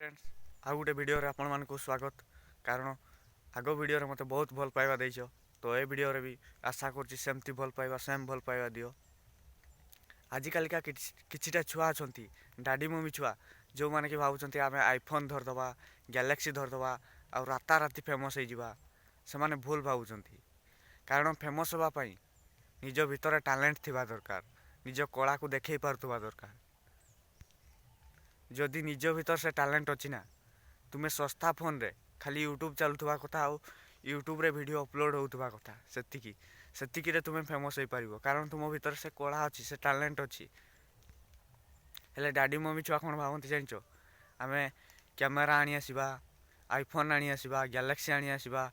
Friends आउ गोटे video आपण मानक स्वागत। कारण आग भिडियो मत बहुत भल पाइबा देइछ, तो ए भिडियो भी आशा करछि सेमती भल पाइबा सेम भल पाइबा दियो। आजिकालिका किछिटा छुआ अछंती डाडी मम्मी छुआ जो माने कि भावुचंती आमे आईफोन धरदबा, गैलेक्सी धरदबा आ राता राती फेमस हो जिबा। से माने भूल भावुचंती। कारण फेमस होबा पई निज भितर टैलेंट थिबा दरकार, निज कला को देखै पारतुबा दरकार। जदि निज भीतर से टैलेंट अच्छी ना, तुम्हें सस्ता फोन रे खाली यूट्यूब चलुवा कथा आउ यूट्यूब रे वीडियो अपलोड होउथबा कथा सेतिकी रे तुम्हें फेमस हो पारिबो। कारण तुम भीतर से कला अच्छी, से टैलेंट अच्छी। हेले डैडी मम्मी छुआ कौन भावती जानिच, आमे कैमेरा आनी आसवा, आईफोन आनी आसवा, गैलेक्सी आनी आसवा,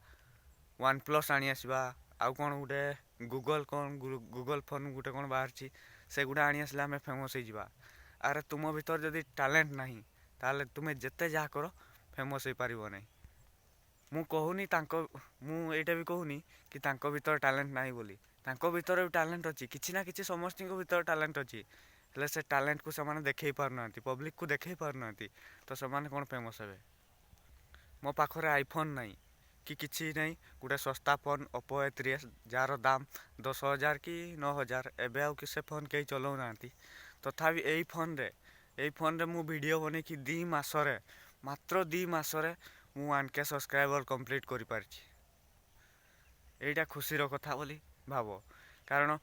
वन प्लस आनी आसवा, आउ कौन गुटे गूगल फोन गुटे कौन बाहर से गुड़ा आनी आसले आमे फेमस हो जिबा। अरे तुम भीतर जदि टैलेंट नहीं ताले तुम्हें जेते जा करो फेमस हो पारिबो नहीं। मु कहूनी मु एटा भी कहूनी कि तांको भीतर टैलेंट नहीं बोली, तांको भीतर भी टैलेंट अच्छी, किछि ना किछि समस्त भीतर टैलेंट अच्छी। हेले से टैलेंट को से देखै पारनांती, पब्लिक को देखै पारनांती, तो से कौन फेमस हेबे। मो पाखरे आईफोन नहीं कि किछि नहीं, गोटे सस्ता फोन ओप्पो A3s जार दाम 10,000 कि 9,000। एबे आउ कि से फोन कहीं चलाऊ नांती। तथापि एई फोन रे मु वीडियो बने कि 2 मासरे, मात्र 2 मासरे मु 1K सब्सक्राइबर कंप्लीट करि पारछि। एइटा खुशीर कथा बोली भाबो। कारण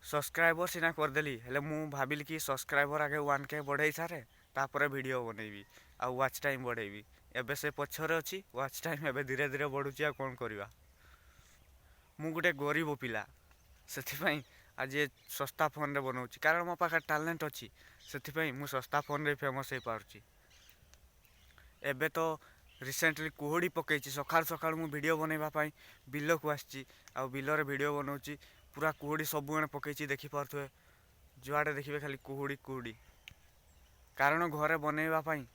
सब्सक्राइबर सिना करदेली, हेले मु भाबिल कि सब्सक्राइबर आगे 1K बढ़ाई सारे तापर वीडियो बनैबी आ वाच टाइम बढ़ेबी। एबे से पछरे अछि, वाच टाइम एबे धीरे धीरे बढ़ुछि। आ कोन करबा, मु गुटे गरीब पिला, सेथिपई आज ये सस्ता फोन रे बनाऊँगी। कारण मो पाखे टैलेंट अच्छी, से मु सस्ता फोन रे फेमस हो पार्ची। एबे तो रिसेंटली कुहुड़ी पकई सकाल सकाल मु वीडियो बनवाई बिल को आसी बिलरे वीडियो बनाऊँगी। पूरा कुहुड़ी सबुआड़े पकई देखी पारे, जुआड़े देखिए खाली कुहुड़ी कुहुड़ी। कारण घरे बनवाई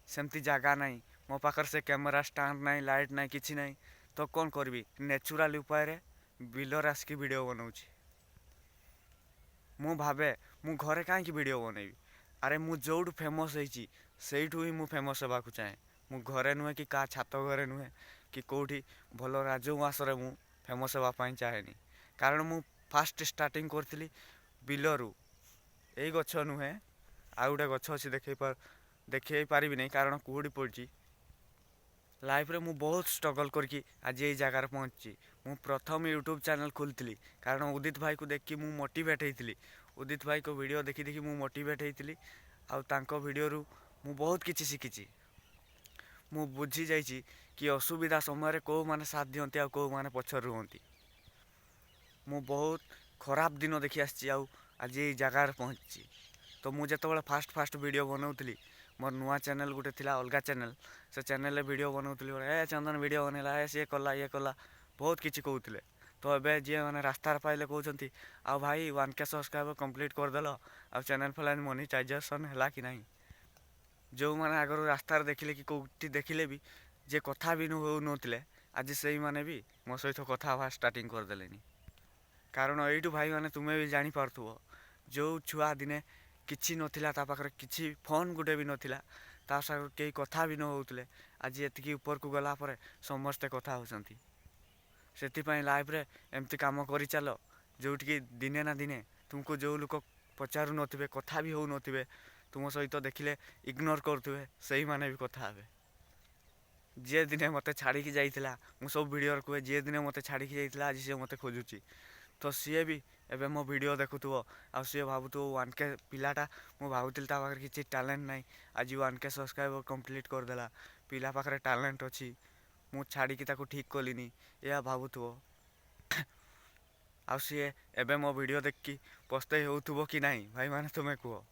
सेमती जगह नहीं, मो पाखर से कैमेरा स्टैंड नहीं, लाइट नहीं, किसी नहीं। तो कौन करी, नेचुराल उपाय बिलर आसिक वीडियो बनाऊँगी। मु भावे मु घरे कहीं वीडियो बनैबी। अरे मु जोठू फेमस होइची सेठू ही मु फेमस होगा चाहे। मु घरे नुहे कि का छात घरे नुहे कि कौटी भल राजउवासरे मु फेमस होगा चाहेनी। कारण मु फास्ट स्टार्टिंग करथिली बिलरू, यही गछ नुहे आ गोटे गछ अच्छी देखै पारिबी नहीं। कारण कुहुड़ी पड़ी लाइफ रे मु बहुत स्ट्रगल करके आज ये जगार पहुँची। मु प्रथम यूट्यूब चैनल खोलती कारण उदित भाई को देखी मु मोटिवेट होती। उदित भाई को वीडियो देखी देखी मु मोटिवेट होती। आउ वीडियो रू मु बहुत किछि शिखी। मु बुझी जाइछि कि असुविधा समय कौ माने साथ दियंती आ कौ माने पछर रुहंती। मु बहुत खराब दिन देखी आसी आज ये जगार पहुँची। तो मु जेतबेले फास्ट वीडियो बनाऊली, मोर नुआ चैनल गुटे थिला अलगा चैनल, से चैनल वीडियो बनाऊली। ए चंदन वीडियो बनला, ए सी कला ये कला बहुत किछि कहूतिले। तो एबे जे माने रास्तार पाइले कहउछंती आ भाई 1K सब्सक्राइबर कंप्लीट करदेल आ चैनल फैन मोनेटाइजेशन हैला कि नहीं। जो माने आगर रास्तार देखिले कि कोठी देखिले भी जे कथा भी हो नथिले, आज सेही माने भी मो सहित कथा हवा स्टार्टिंग करदेलेनी। कारण एइटू भाई माने तुमे भी जानी पारथुबो, जो छुआ दिने किछि नथिला, ता पाखरे किछि फोन गुटे भी नथिला, ता सागर केही कथा भी न होउतले, आज एतिकी ऊपर को गला परे समस्ते कथा होसंती। सेतिपाई लाइफ रे एमती काम करि चलो जोटिकी दिने ना दिने तुमको जो लोक पचारू नथिबे, कथा भी हो नथिबे, तुम सहित देखिले इग्नोर करथुबे, सही माने भी कथा हेबे। जे दिने मते छाड़िकी जाइथिला, मु सब वीडियो रखुए, जे दिने मते छाड़िकी जाइथिला आज से मते खोजुची। तो सी भी एबे मो वीडियो देखुथुबो आ सी भाबुथुबो 1K पिलाटा, मु भाबुथिल ता पाखरे किछि टैलेंट नहीं, आज 1K सब्सक्राइबर कंप्लीट कर देला, पिला पाखरे टैलेंट अछि, मु छाड़िकी ताको ठीक कलिनी, या भाबुथुबो। आ सी एबे मो वीडियो देखी पछताई होउथुबो कि नहीं भाई माने तुमे कुहो।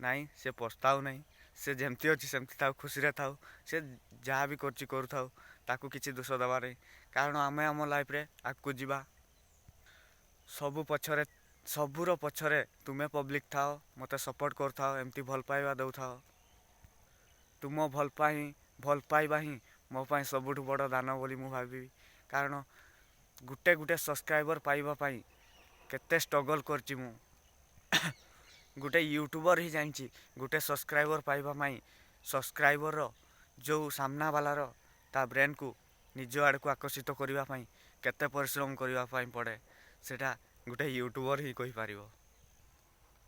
नहीं, से पछताऊ नहीं, से जेमती अच्छी सेमती थाउ, खुशी रे थाउ, से जहाँ भी करछि करूथाउ, ताकू किछि दोष दबा नहीं। कारण आमे आम लाइफ रे आगकू जिबा, सबू पछरे सबूर पछरे तुमे पब्लिक थाओ, मते सपोर्ट करथाओ, एमती भल पाइबा दउथाओ। तुम भल पाइबा ही मो पाई सबुठु बड़ दान बोली मु भाबिबी। कारण गुटे गुटे सब्सक्राइबर पाइबा पाई केते स्ट्रगल करछि मु। गुटे यूट्यूबर ही जानिछि गुटे सब्सक्राइबर पाइबा पाई ସବସ୍କ୍ରାଇବରର ଯେଉଁ ସାମ୍ନା ବାଲାର ତା ବ୍ରେନ୍କୁ ନିଜ ଆଡ଼କୁ ଆକର୍ଷିତ କରିବା ପାଇଁ କେତେ ପରିଶ୍ରମ କରିବା ପାଇଁ ପଡ଼େ ସେଇଟା ଗୋଟେ ୟୁଟ୍ୟୁବର୍ ହିଁ କହିପାରିବ।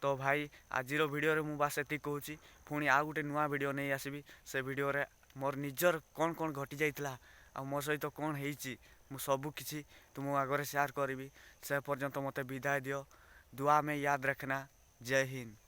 ତ ଭାଇ ଆଜିର ଭିଡ଼ିଓରେ ମୁଁ ବାସ୍ ଏତିକି କହୁଛି। ପୁଣି ଆଉ ଗୋଟେ ନୂଆ ଭିଡ଼ିଓ ନେଇ ଆସିବି। ସେ ଭିଡ଼ିଓରେ ମୋର ନିଜର କ'ଣ କ'ଣ ଘଟି ଯାଇଥିଲା ଆଉ ମୋ ସହିତ କ'ଣ ହେଇଛି ମୁଁ ସବୁ କିଛି ତୁମ ଆଗରେ ସେୟାର କରିବି। ସେ ପର୍ଯ୍ୟନ୍ତ ମୋତେ ବିଦାୟ ଦିଅ। ଦୁଆ में याद रखना। जय हिंद।